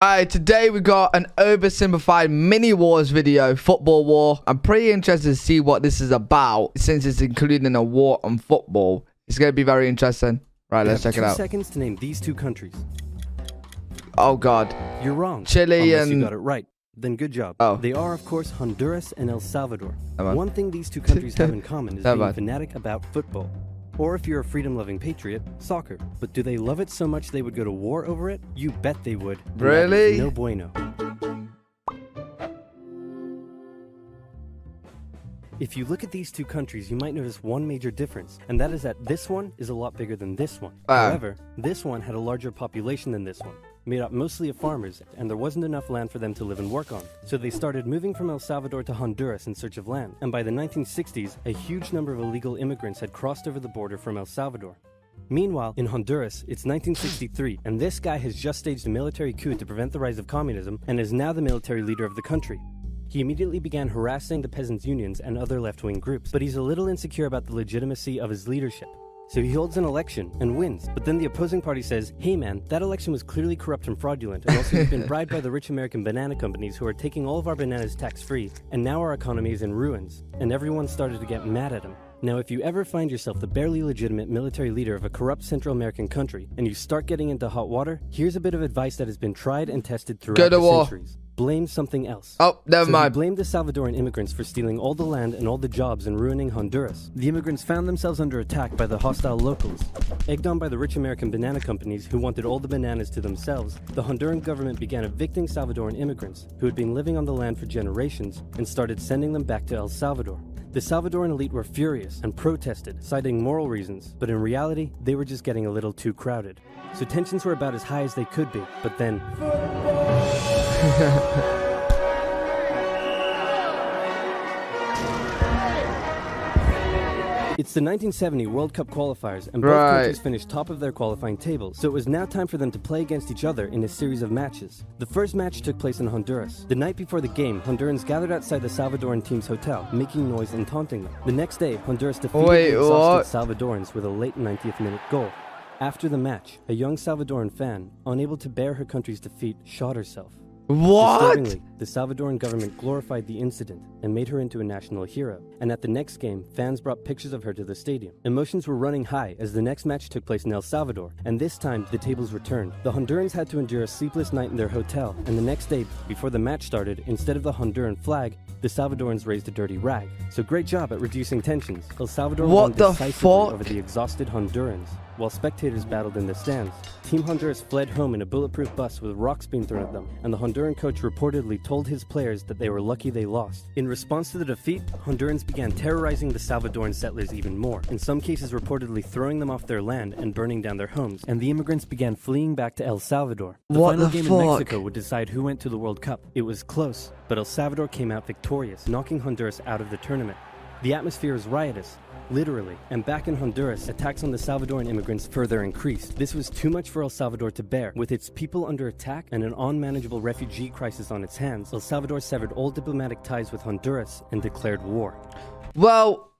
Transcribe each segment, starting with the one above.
Alright, today we got an oversimplified MiniWars video, football war. I'm pretty interested to see what this is about, since it's including a war on football. It's going to be very interesting. Right, let's check it out. 2 seconds to name these two countries. Oh god. You're wrong. Chile Unless and... you got it right. Then good job. Oh. They are, of course, Honduras and El Salvador. Come on. One thing these two countries have in common is Come being on. fanatic about football. Or if you're a freedom-loving patriot, soccer. But do they love it so much they would go to war over it? You bet they would. And that is Really? no bueno. If you look at these two countries, you might notice one major difference, and that is that this one is a lot bigger than this one. However, this one had a larger population than this one, made up mostly of farmers, and there wasn't enough land for them to live and work on. So they started moving from El Salvador to Honduras in search of land, and by the 1960s, a huge number of illegal immigrants had crossed over the border from El Salvador. Meanwhile, in Honduras, it's 1963, and this guy has just staged a military coup to prevent the rise of communism, and is now the military leader of the country. He immediately began harassing the peasants' unions and other left-wing groups, but he's a little insecure about the legitimacy of his leadership. So he holds an election and wins, but then the opposing party says, hey man, that election was clearly corrupt and fraudulent, and also you've been bribed by the rich American banana companies who are taking all of our bananas tax-free, and now our economy is in ruins. And everyone started to get mad at him. Now if you ever find yourself the barely legitimate military leader of a corrupt Central American country, and you start getting into hot water, here's a bit of advice that has been tried and tested throughout the centuries. Blame something else. Oh, never mind. He blamed the Salvadoran immigrants for stealing all the land and all the jobs and ruining Honduras. The immigrants found themselves under attack by the hostile locals. Egged on by the rich American banana companies who wanted all the bananas to themselves, the Honduran government began evicting Salvadoran immigrants who had been living on the land for generations and started sending them back to El Salvador. The Salvadoran elite were furious and protested, citing moral reasons, but in reality, they were just getting a little too crowded. So tensions were about as high as they could be, but then... It's the 1970 World Cup qualifiers, and both countries finished top of their qualifying tables, so it was now time for them to play against each other in a series of matches. The first match took place in Honduras. The night before the game, Hondurans gathered outside the Salvadoran team's hotel, making noise and taunting them. The next day, Honduras defeated the exhausted Salvadorans with a late 90th minute goal. After the match, a young Salvadoran fan, unable to bear her country's defeat, shot herself. What? Disturbingly, the Salvadoran government glorified the incident and made her into a national hero. And at the next game, fans brought pictures of her to the stadium. Emotions were running high as the next match took place in El Salvador, and this time the tables were turned. The Hondurans had to endure a sleepless night in their hotel, and the next day, before the match started, instead of the Honduran flag, the Salvadorans raised a dirty rag. So great job at reducing tensions. El Salvador won decisively over the exhausted Hondurans, while spectators battled in the stands. Team Honduras fled home in a bulletproof bus with rocks being thrown at them, and the Honduran coach reportedly told his players that they were lucky they lost. In response to the defeat, Hondurans began terrorizing the Salvadoran settlers even more, in some cases reportedly throwing them off their land and burning down their homes, and the immigrants began fleeing back to El Salvador. The final game in Mexico would decide who went to the World Cup. It was close, but El Salvador came out victorious, knocking Honduras out of the tournament. The atmosphere was riotous, literally, and back in Honduras, attacks on the Salvadoran immigrants further increased. This was too much for El Salvador to bear. With its people under attack and an unmanageable refugee crisis on its hands, El Salvador severed all diplomatic ties with Honduras and declared war. Well,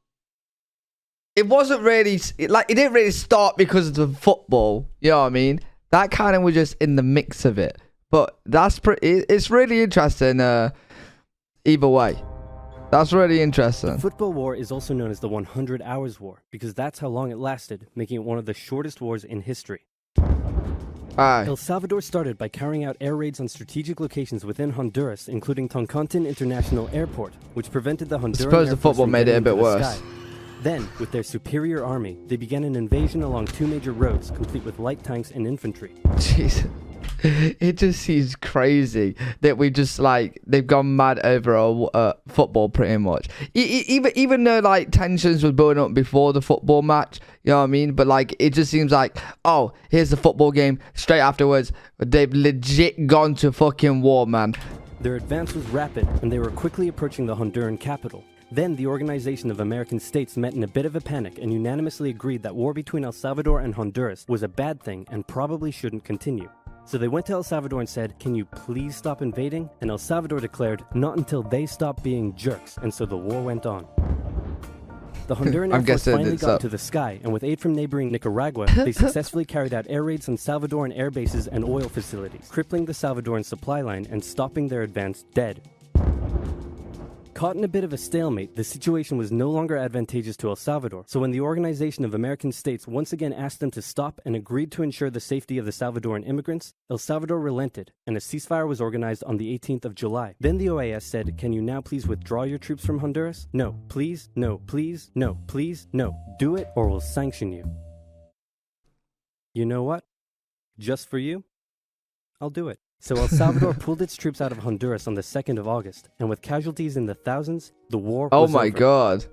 it wasn't really, it didn't really start because of the football, you know what I mean? That kind of was just in the mix of it. But that's it's really interesting either way. That's really interesting. The football war is also known as the 100 Hours War, because that's how long it lasted, making it one of the shortest wars in history. El Salvador started by carrying out air raids on strategic locations within Honduras, including Toncontin International Airport, which prevented the Honduran I suppose the football made it a bit worse. Then, with their superior army, they began an invasion along 2 major roads, complete with light tanks and infantry. Jesus. It just seems crazy that we just they've gone mad over football pretty much. Even though tensions were building up before the football match, you know what I mean? But it just seems oh, here's the football game. Straight afterwards, they've legit gone to fucking war, man. Their advance was rapid, and they were quickly approaching the Honduran capital. Then the Organization of American States met in a bit of a panic and unanimously agreed that war between El Salvador and Honduras was a bad thing and probably shouldn't continue. So they went to El Salvador and said, can you please stop invading? And El Salvador declared, not until they stop being jerks, and so the war went on. The Honduran Air Force finally got into the sky, and with aid from neighboring Nicaragua, they successfully carried out air raids on Salvadoran air bases and oil facilities, crippling the Salvadoran supply line and stopping their advance dead. Caught in a bit of a stalemate, the situation was no longer advantageous to El Salvador, so when the Organization of American States once again asked them to stop and agreed to ensure the safety of the Salvadoran immigrants, El Salvador relented, and a ceasefire was organized on the 18th of July. Then the OAS said, "Can you now please withdraw your troops from Honduras? No, please, no, please, no, please, no. Do it or we'll sanction you." You know what? Just for you, I'll do it. So El Salvador pulled its troops out of Honduras on the 2nd of August, and with casualties in the thousands, the war was over. Oh my God.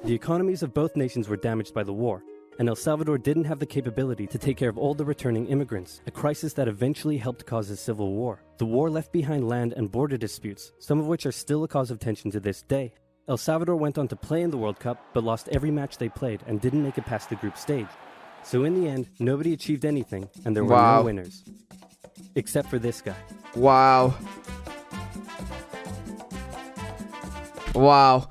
The economies of both nations were damaged by the war, and El Salvador didn't have the capability to take care of all the returning immigrants, a crisis that eventually helped cause a civil war. The war left behind land and border disputes, some of which are still a cause of tension to this day. El Salvador went on to play in the World Cup, but lost every match they played and didn't make it past the group stage. So in the end, nobody achieved anything, and there were no winners. Except for this guy. Wow. Wow.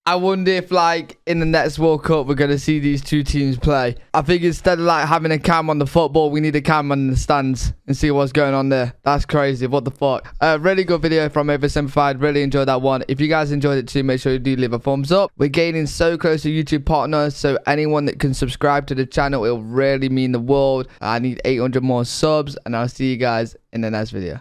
I wonder if, like, in the next World Cup, we're going to see these two teams play. I think instead of, like, having a cam on the football, we need a cam on the stands and see what's going on there. That's crazy. What the fuck? Really good video from OverSimplified. Really enjoyed that one. If you guys enjoyed it too, make sure you do leave a thumbs up. We're gaining so close to YouTube partners, so anyone that can subscribe to the channel, it'll really mean the world. I need 800 more subs, and I'll see you guys in the next video.